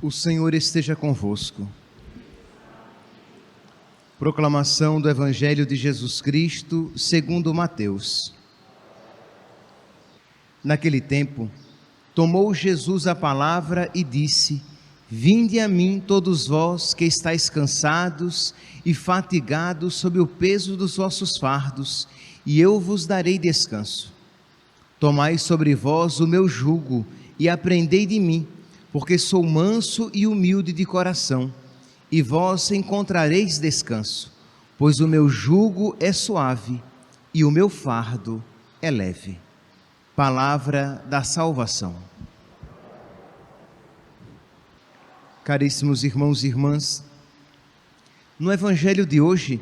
O Senhor esteja convosco. Proclamação do Evangelho de Jesus Cristo, segundo Mateus. Naquele tempo, tomou Jesus a palavra e disse: Vinde a mim, todos vós que estáis cansados e fatigados sob o peso dos vossos fardos, e eu vos darei descanso. Tomai sobre vós o meu jugo e aprendei de mim, porque sou manso e humilde de coração, e vós encontrareis descanso, pois o meu jugo é suave e o meu fardo é leve. Palavra da salvação. Caríssimos irmãos e irmãs, no Evangelho de hoje,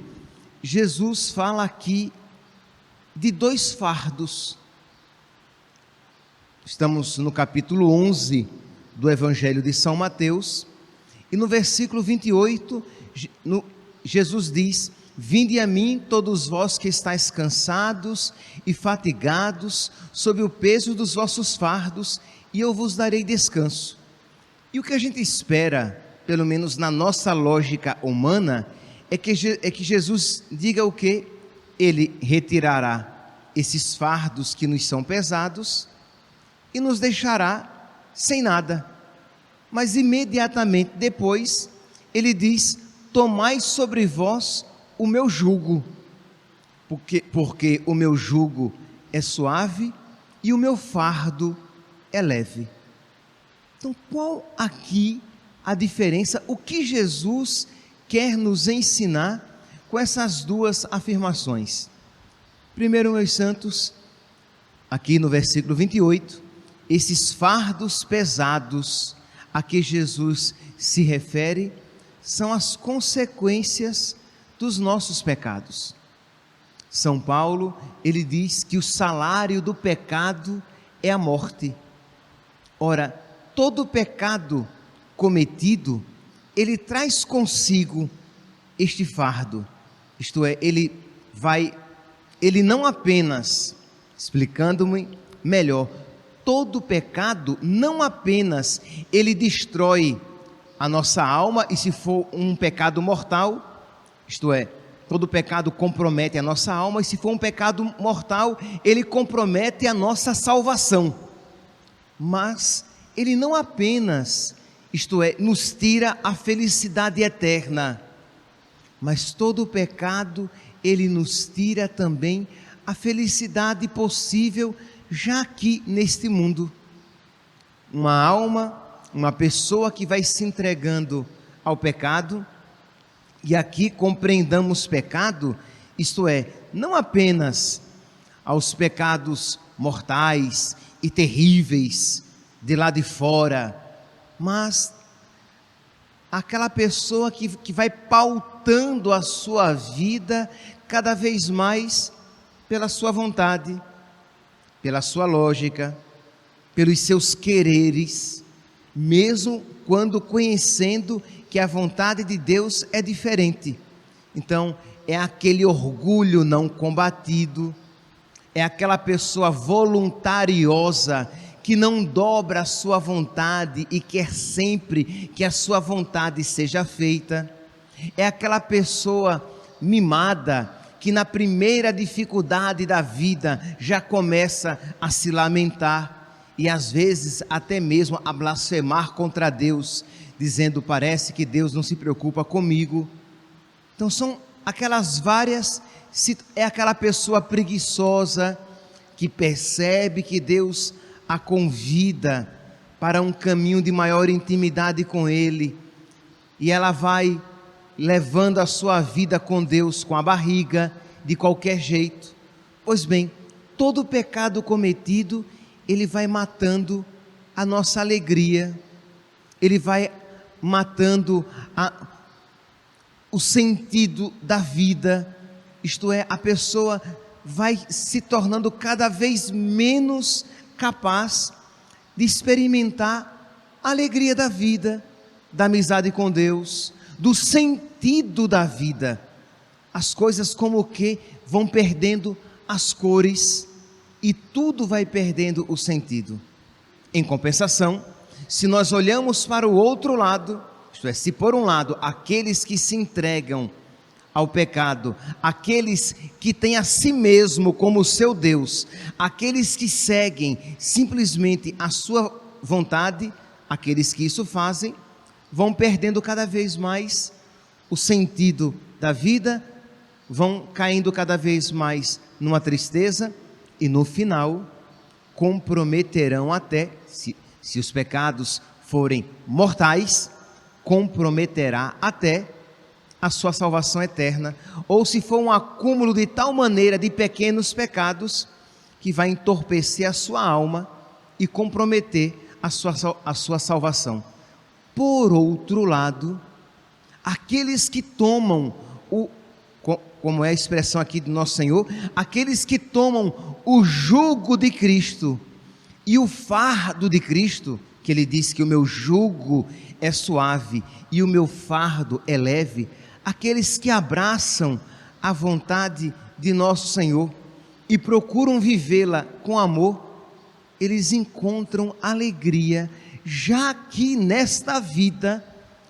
Jesus fala aqui de dois fardos. Estamos no capítulo 11 do Evangelho de São Mateus, e no versículo 28, Jesus diz: Vinde a mim, todos vós que estáis cansados e fatigados, sob o peso dos vossos fardos, e eu vos darei descanso. E o que a gente espera, pelo menos na nossa lógica humana, é que Jesus diga o quê? Ele retirará esses fardos que nos são pesados e nos deixará sem nada. Mas imediatamente depois ele diz: tomai sobre vós o meu jugo, porque o meu jugo é suave e o meu fardo é leve. Então, qual aqui a diferença? O que Jesus quer nos ensinar com essas duas afirmações? Primeiro, meus santos, aqui no versículo 28, esses fardos pesados a que Jesus se refere são as consequências dos nossos pecados. São Paulo, ele diz que o salário do pecado é a morte. Ora, todo pecado cometido, ele traz consigo este fardo. Isto é, ele não apenas, explicando-me melhor, todo pecado não apenas ele destrói a nossa alma, e se for um pecado mortal, isto é, todo pecado compromete a nossa alma, e se for um pecado mortal, ele compromete a nossa salvação. Mas ele não apenas, isto é, nos tira a felicidade eterna, mas todo pecado, ele nos tira também a felicidade possível já aqui neste mundo. Uma alma, uma pessoa que vai se entregando ao pecado, e aqui compreendamos pecado, isto é, não apenas aos pecados mortais e terríveis de lá de fora, mas aquela pessoa que vai pautando a sua vida cada vez mais pela sua vontade, pela sua lógica, pelos seus quereres, mesmo quando conhecendo que a vontade de Deus é diferente. Então, é aquele orgulho não combatido, é aquela pessoa voluntariosa que não dobra a sua vontade e quer sempre que a sua vontade seja feita. É aquela pessoa mimada que na primeira dificuldade da vida já começa a se lamentar e às vezes até mesmo a blasfemar contra Deus, dizendo: parece que Deus não se preocupa comigo. Então são aquelas várias, é aquela pessoa preguiçosa que percebe que Deus a convida para um caminho de maior intimidade com Ele, e ela vai levando a sua vida com Deus com a barriga, de qualquer jeito. Pois bem, todo pecado cometido, ele vai matando a nossa alegria, ele vai matando o sentido da vida, isto é, a pessoa vai se tornando cada vez menos capaz de experimentar a alegria da vida, da amizade com Deus, do sentido da vida. As coisas como que vão perdendo as cores e tudo vai perdendo o sentido. Em compensação, Se nós olhamos para o outro lado, isto é, se por um lado, aqueles que se entregam ao pecado, aqueles que têm a si mesmo como seu Deus, aqueles que seguem simplesmente a sua vontade, aqueles que isso fazem, vão perdendo cada vez mais o sentido da vida, vão caindo cada vez mais numa tristeza e no final comprometerão até, se os pecados forem mortais, comprometerá até a sua salvação eterna, ou se for um acúmulo de tal maneira de pequenos pecados, que vai entorpecer a sua alma e comprometer a sua salvação. Por outro lado, aqueles que tomam como é a expressão aqui do nosso Senhor, aqueles que tomam o jugo de Cristo e o fardo de Cristo, que Ele diz que o meu jugo é suave e o meu fardo é leve, aqueles que abraçam a vontade de nosso Senhor e procuram vivê-la com amor, eles encontram alegria já aqui nesta vida,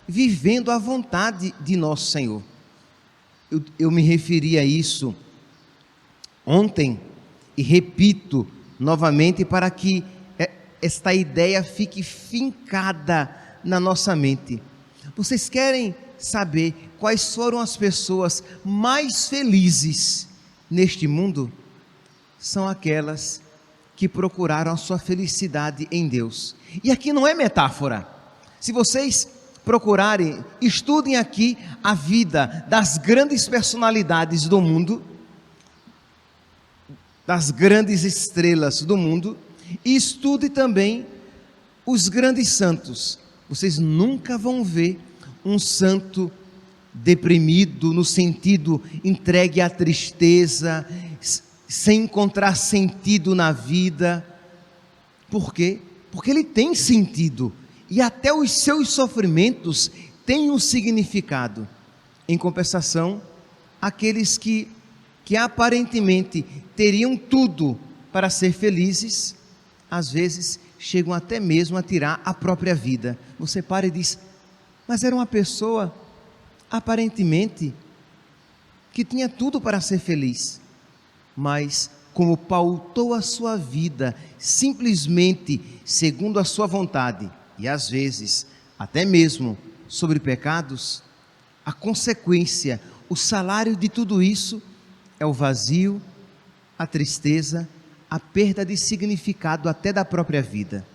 vivendo a vontade de nosso Senhor. Eu me referi a isso ontem e repito novamente para que esta ideia fique fincada na nossa mente. Vocês querem saber quais foram as pessoas mais felizes neste mundo? São aquelas que procuraram a sua felicidade em Deus. E aqui não é metáfora. Se vocês procurarem, estudem aqui a vida das grandes personalidades do mundo, das grandes estrelas do mundo, e estude também os grandes santos. Vocês nunca vão ver um santo deprimido, no sentido entregue à tristeza, sem encontrar sentido na vida. Por quê? Porque ele tem sentido, e até os seus sofrimentos têm um significado. Em compensação, aqueles que aparentemente teriam tudo para ser felizes, às vezes chegam até mesmo a tirar a própria vida. Você para e diz, mas era uma pessoa aparentemente que tinha tudo para ser feliz, mas como pautou a sua vida simplesmente segundo a sua vontade, e às vezes até mesmo sobre pecados, a consequência, o salário de tudo isso é o vazio, a tristeza, a perda de significado até da própria vida.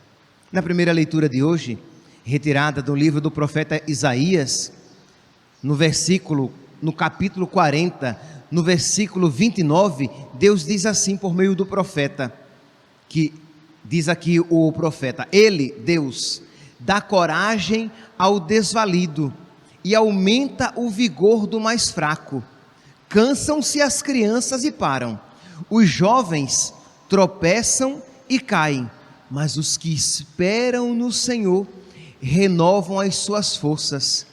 Na primeira leitura de hoje, retirada do livro do profeta Isaías, no capítulo 40, no versículo 29, Deus diz assim por meio do profeta, que diz aqui o profeta, Ele, Deus, dá coragem ao desvalido e aumenta o vigor do mais fraco. Cansam-se as crianças e param, os jovens tropeçam e caem, mas os que esperam no Senhor renovam as suas forças,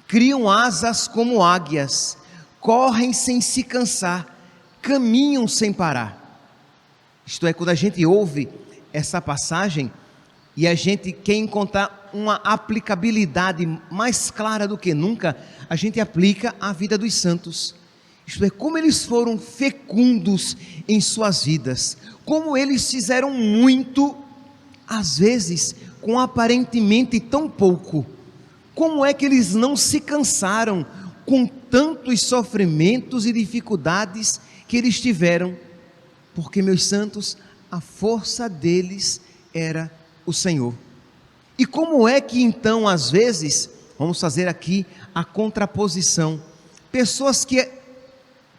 criam asas como águias, correm sem se cansar, caminham sem parar. Isto é, quando a gente ouve essa passagem e a gente quer encontrar uma aplicabilidade mais clara do que nunca, a gente aplica a vida dos santos. Isto é, como eles foram fecundos em suas vidas, como eles fizeram muito, às vezes com aparentemente tão pouco. Como é que eles não se cansaram com tantos sofrimentos e dificuldades que eles tiveram? Porque, meus santos, a força deles era o Senhor. E como é que então, às vezes, vamos fazer aqui a contraposição, pessoas que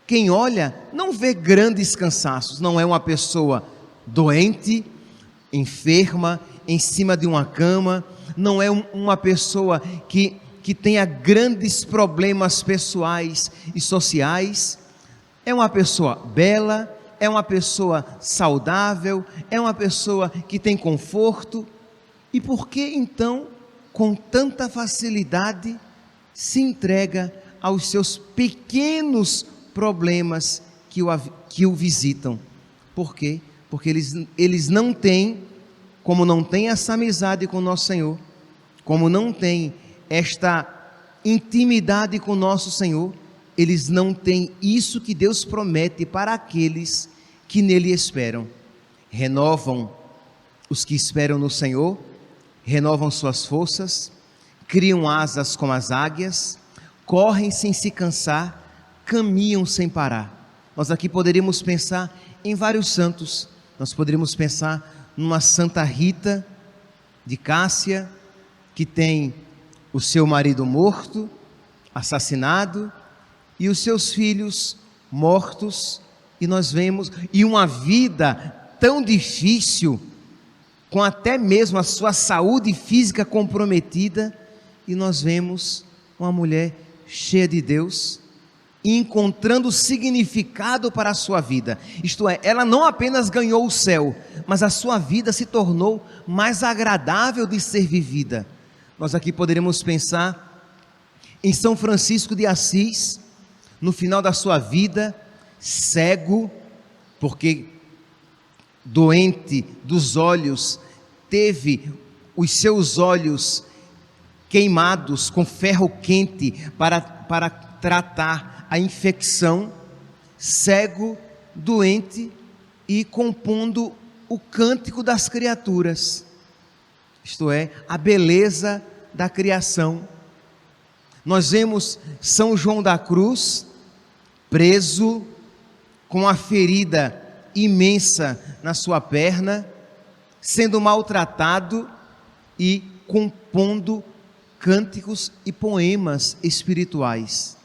quem olha não vê grandes cansaços, não é uma pessoa doente, enferma, em cima de uma cama, não é uma pessoa que tenha grandes problemas pessoais e sociais, é uma pessoa bela, é uma pessoa saudável, é uma pessoa que tem conforto. E por que então, com tanta facilidade, se entrega aos seus pequenos problemas que o visitam? Por quê? Porque eles não têm como não tem essa amizade com o nosso Senhor, como não tem esta intimidade com o nosso Senhor, eles não têm isso que Deus promete para aqueles que nele esperam. Renovam os que esperam no Senhor, renovam suas forças, criam asas como as águias, correm sem se cansar, caminham sem parar. Nós aqui poderíamos pensar em vários santos. Nós poderíamos pensar numa Santa Rita de Cássia, que tem o seu marido morto, assassinado, e os seus filhos mortos, e nós vemos, e uma vida tão difícil, com até mesmo a sua saúde física comprometida, e nós vemos uma mulher cheia de Deus, encontrando significado para a sua vida. Isto é, ela não apenas ganhou o céu, mas a sua vida se tornou mais agradável de ser vivida. Nós aqui poderíamos pensar em São Francisco de Assis, no final da sua vida, cego, porque doente dos olhos, teve os seus olhos queimados com ferro quente para tratar a infecção, cego, doente e compondo o cântico das criaturas, isto é, a beleza da criação. Nós vemos São João da Cruz, preso, com a ferida imensa na sua perna, sendo maltratado e compondo cânticos e poemas espirituais.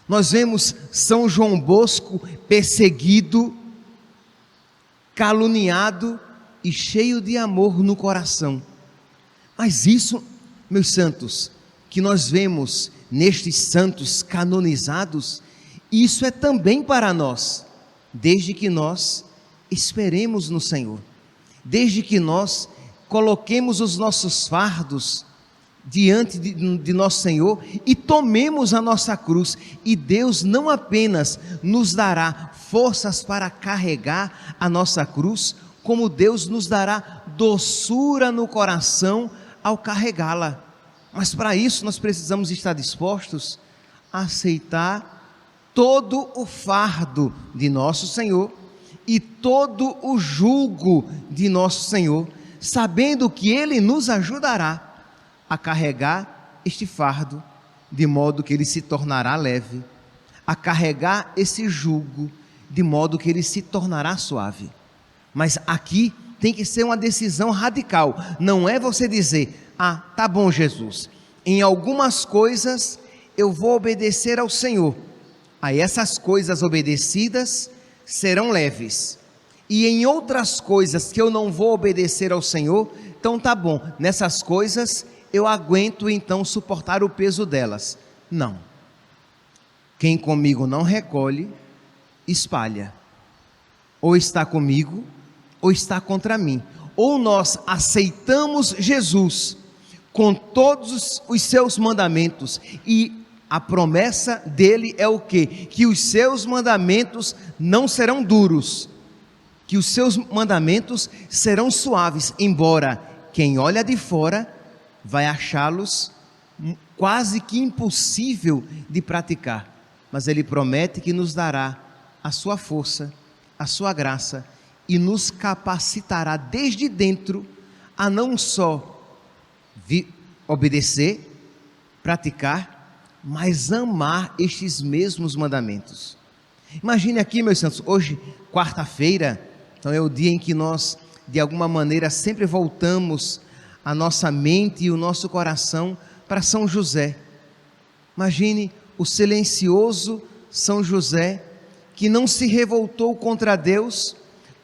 Nós vemos São João Bosco perseguido, caluniado e cheio de amor no coração. Mas isso, meus santos, que nós vemos nestes santos canonizados, isso é também para nós, desde que nós esperemos no Senhor, desde que nós coloquemos os nossos fardos diante de nosso Senhor e tomemos a nossa cruz, e Deus não apenas nos dará forças para carregar a nossa cruz, como Deus nos dará doçura no coração ao carregá-la. Mas para isso nós precisamos estar dispostos a aceitar todo o fardo de nosso Senhor e todo o jugo de nosso Senhor, sabendo que Ele nos ajudará a carregar este fardo, de modo que ele se tornará leve, a carregar esse jugo, de modo que ele se tornará suave. Mas aqui tem que ser uma decisão radical, não é você dizer, tá bom, Jesus, em algumas coisas eu vou obedecer ao Senhor, aí essas coisas obedecidas serão leves, e em outras coisas que eu não vou obedecer ao Senhor, então tá bom, nessas coisas eu aguento então suportar o peso delas. Não. Quem comigo não recolhe, espalha. Ou está comigo, ou está contra mim. Ou nós aceitamos Jesus com todos os seus mandamentos, e a promessa dele é o quê? Que os seus mandamentos não serão duros, que os seus mandamentos serão suaves, embora quem olha de fora vai achá-los quase que impossível de praticar, mas ele promete que nos dará a sua força, a sua graça, e nos capacitará desde dentro a não só obedecer, praticar, mas amar estes mesmos mandamentos. Imagine aqui, meus santos, hoje, quarta-feira, então é o dia em que nós, de alguma maneira, sempre voltamos a nossa mente e o nosso coração para São José. Imagine o silencioso São José, que não se revoltou contra Deus,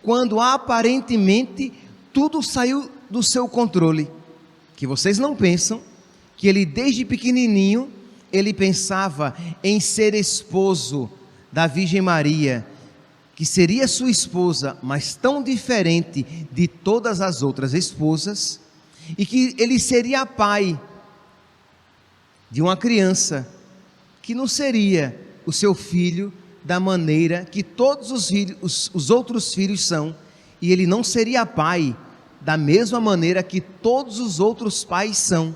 quando aparentemente tudo saiu do seu controle. Que vocês não pensam que ele desde pequenininho, ele pensava em ser esposo da Virgem Maria, que seria sua esposa, mas tão diferente de todas as outras esposas, e que ele seria pai de uma criança que não seria o seu filho da maneira que todos os outros filhos são, e ele não seria pai da mesma maneira que todos os outros pais são,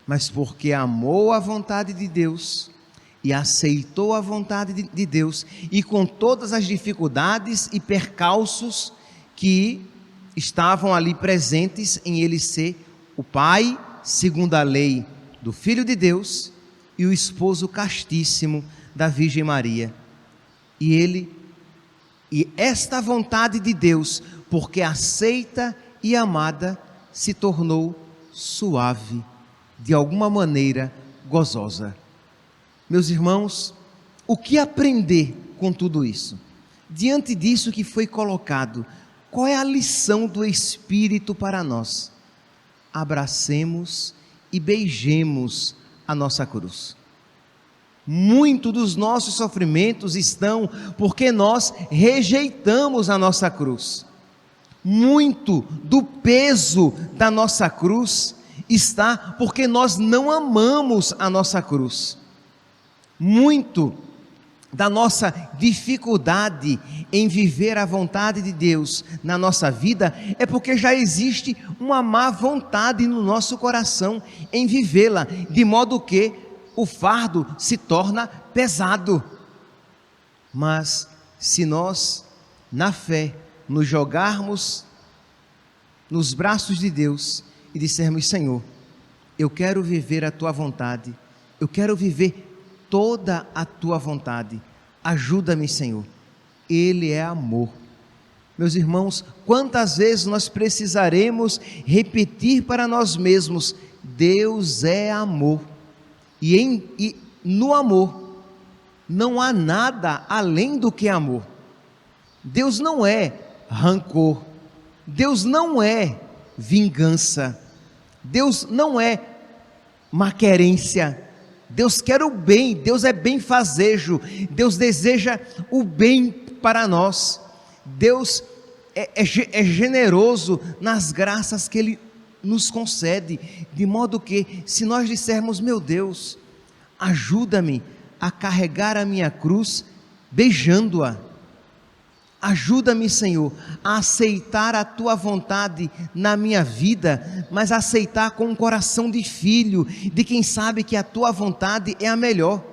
mas porque amou a vontade de Deus e aceitou a vontade de Deus, e com todas as dificuldades e percalços que estavam ali presentes em ele ser o pai, segundo a lei, do Filho de Deus e o esposo castíssimo da Virgem Maria. E esta vontade de Deus, porque aceita e amada, se tornou suave, de alguma maneira gozosa. Meus irmãos, o que aprender com tudo isso? Diante disso que foi colocado, qual é a lição do Espírito para nós? Abracemos e beijemos a nossa cruz. Muito dos nossos sofrimentos estão porque nós rejeitamos a nossa cruz. Muito do peso da nossa cruz está porque nós não amamos a nossa cruz. Muito da nossa dificuldade em viver a vontade de Deus na nossa vida é porque já existe uma má vontade no nosso coração em vivê-la, de modo que o fardo se torna pesado. Mas se nós, na fé, nos jogarmos nos braços de Deus e dissermos: Senhor, eu quero viver a Tua vontade, eu quero viver toda a Tua vontade, ajuda-me, Senhor. Ele é amor. Meus irmãos, quantas vezes nós precisaremos repetir para nós mesmos: Deus é amor, e no amor não há nada além do que amor. Deus não é rancor, Deus não é vingança, Deus não é maquerência. Deus quer o bem, Deus é benfazejo, Deus deseja o bem para nós. Deus é generoso nas graças que Ele nos concede, de modo que, se nós dissermos: meu Deus, ajuda-me a carregar a minha cruz beijando-a, ajuda-me, Senhor, a aceitar a Tua vontade na minha vida, mas aceitar com um coração de filho, de quem sabe que a Tua vontade é a melhor.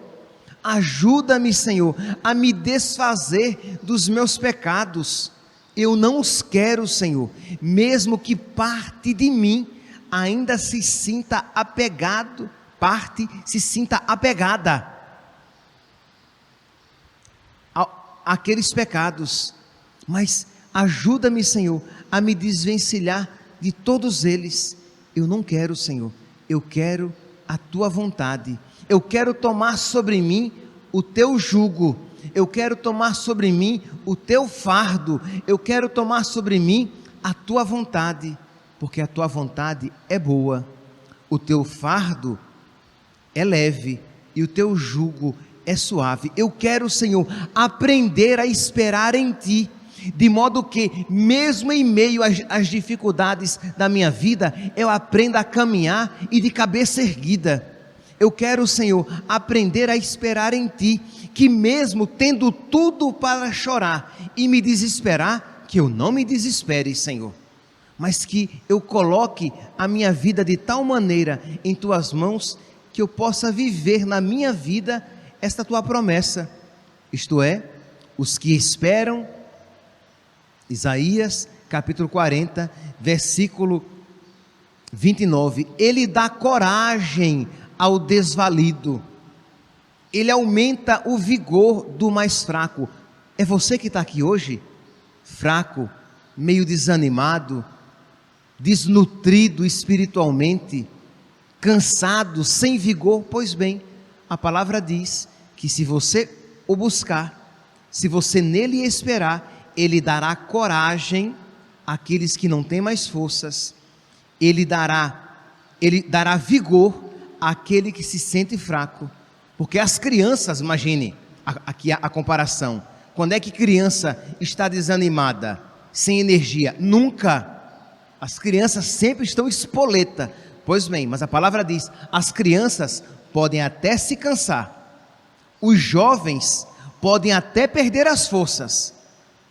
Ajuda-me, Senhor, a me desfazer dos meus pecados. Eu não os quero, Senhor, mesmo que parte de mim ainda se sinta apegado, parte se sinta apegada àqueles pecados, mas ajuda-me, Senhor, a me desvencilhar de todos eles. Eu não quero, Senhor, eu quero a Tua vontade, eu quero tomar sobre mim o Teu jugo, eu quero tomar sobre mim o Teu fardo, eu quero tomar sobre mim a Tua vontade, porque a Tua vontade é boa, o Teu fardo é leve e o Teu jugo é suave. Eu quero, Senhor, aprender a esperar em Ti, de modo que, mesmo em meio às dificuldades da minha vida, eu aprenda a caminhar e de cabeça erguida. Eu quero, Senhor, aprender a esperar em Ti, que mesmo tendo tudo para chorar e me desesperar, que eu não me desespere, Senhor, mas que eu coloque a minha vida de tal maneira em Tuas mãos, que eu possa viver na minha vida esta Tua promessa, isto é, os que esperam. Isaías capítulo 40, versículo 29, Ele dá coragem ao desvalido, Ele aumenta o vigor do mais fraco. É você que está aqui hoje, fraco, meio desanimado, desnutrido espiritualmente, cansado, sem vigor? Pois bem, a palavra diz que se você o buscar, se você nele esperar, Ele dará coragem àqueles que não têm mais forças, Ele dará vigor àquele que se sente fraco, porque as crianças, imagine, aqui a comparação, quando é que criança está desanimada, sem energia? Nunca. As crianças sempre estão espoleta. Pois bem, mas a palavra diz, as crianças podem até se cansar, os jovens podem até perder as forças,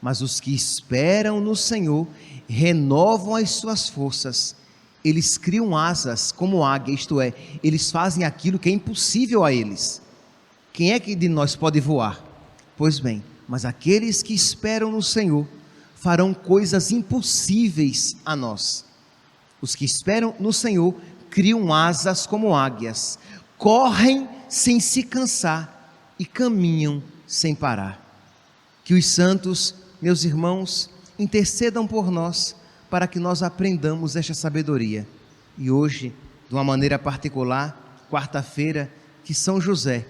mas os que esperam no Senhor renovam as suas forças. Eles criam asas como águia, isto é, eles fazem aquilo que é impossível a eles. Quem é que de nós pode voar? Pois bem, mas aqueles que esperam no Senhor farão coisas impossíveis a nós. Os que esperam no Senhor criam asas como águias, correm sem se cansar e caminham sem parar. Que os santos, meus irmãos, intercedam por nós para que nós aprendamos esta sabedoria. E hoje, de uma maneira particular, quarta-feira, que São José,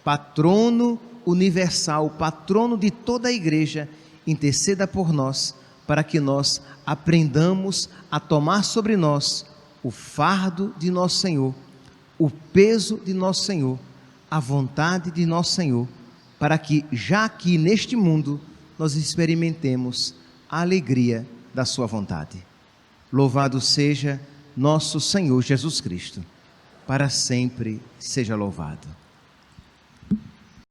patrono universal, patrono de toda a igreja, interceda por nós para que nós aprendamos a tomar sobre nós o fardo de nosso Senhor, o peso de nosso Senhor, a vontade de nosso Senhor, para que já aqui neste mundo nós experimentemos a alegria da sua vontade. Louvado seja nosso Senhor Jesus Cristo, para sempre seja louvado.